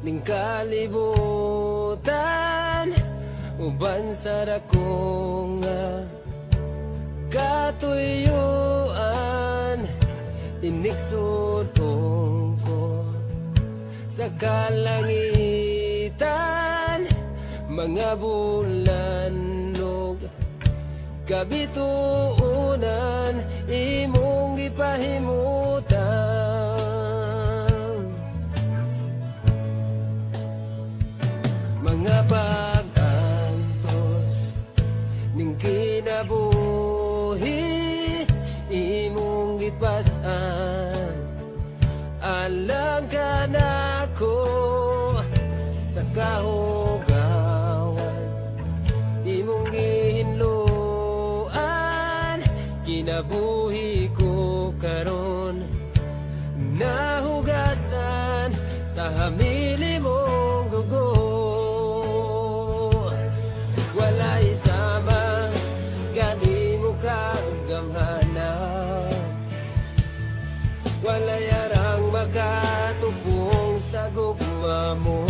ning kalibutan, uban sa dako nga katuyuan. Iniksudong ko sa kalangitan, mga bulan og kabituunan, imong gipahimutan. Mga pag-antos ning kinabuhi, imong gipas-an. Alang ka nako sa kahugawan, imong gihinluan. Kinabuhi ko karon, nahugasan sa hamili mong dugo. Walay sama, gani mo kagamhanan. Walay arang makatubong sa gugma mo.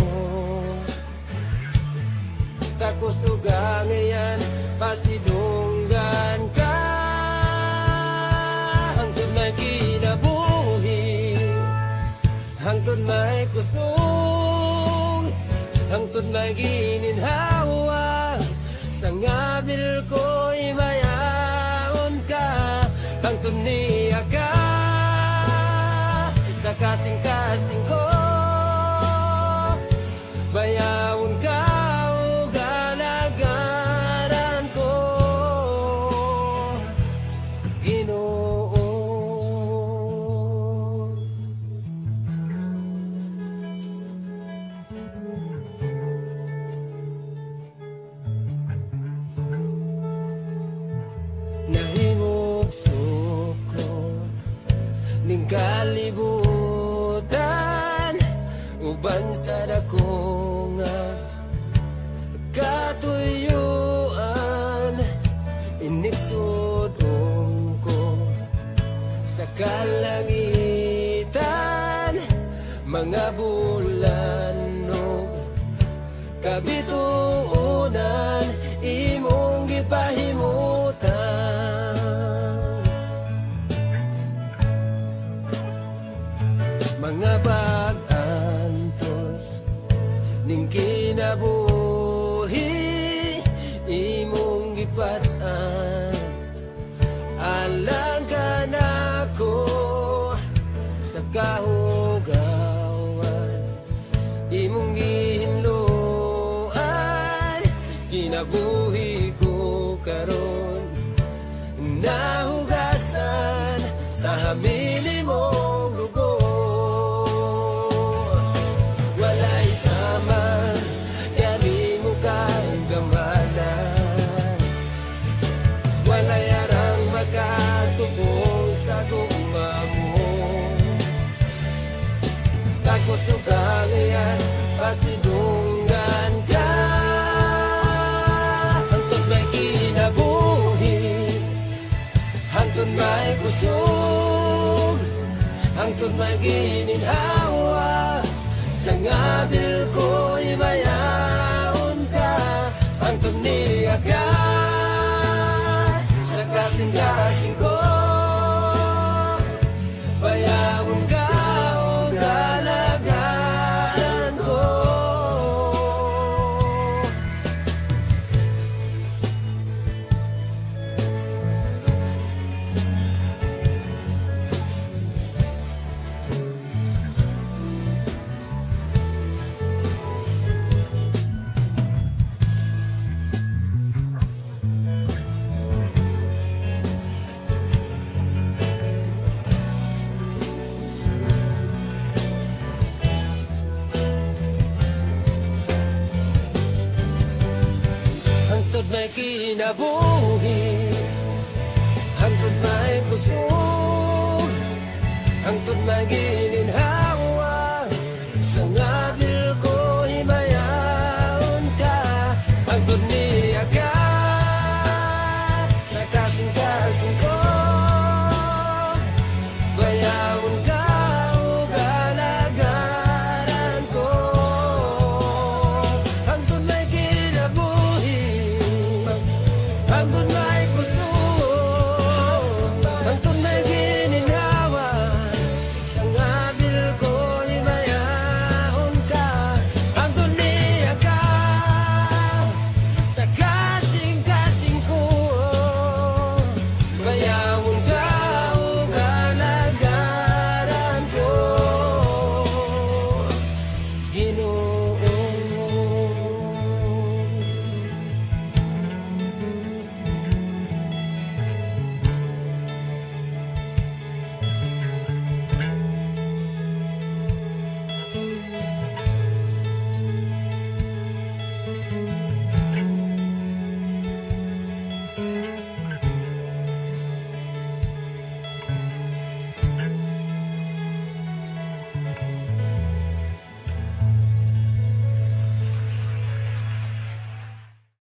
Kakusugang iyan, pasidunggan ka. Hangtod may kinabuhi, hangtod may kusog, hangtod may gininhawa. Sa ngabil ko'y mayaon ka, hangtod niya ka sa kasing-kasing ko. Bayawon ka o galagaran ko, Ginoo. Nahimog suko ning kalibutan, uban sa dako nga katuyuan. Iniksudong ko sa kalangitan, mga bulan og kabituunan, imong gipahimutan. Mga pag-antos ning kinabuhi, imong gipas-an. Alang ka nako sa kahugawan, imong gihinluan. Kinabuhi ko karon, nahugasan sa hamili mong dugo. Walay sama, gani mo kagamhanan. Walay arang makatubong sa gugma mo. Kakusugang iyan, pasidunggan ka. Hangtod may kinabuhi, hangtod may kusog, hangtod may gininhawa. Sa ngabil ko'y mayaon ka, hangtod niya ka sa kasing-kasing ko. Bayawon ka o galagaran ko. Hangtod may kinabuhi, hangtod may kusog, hangtod may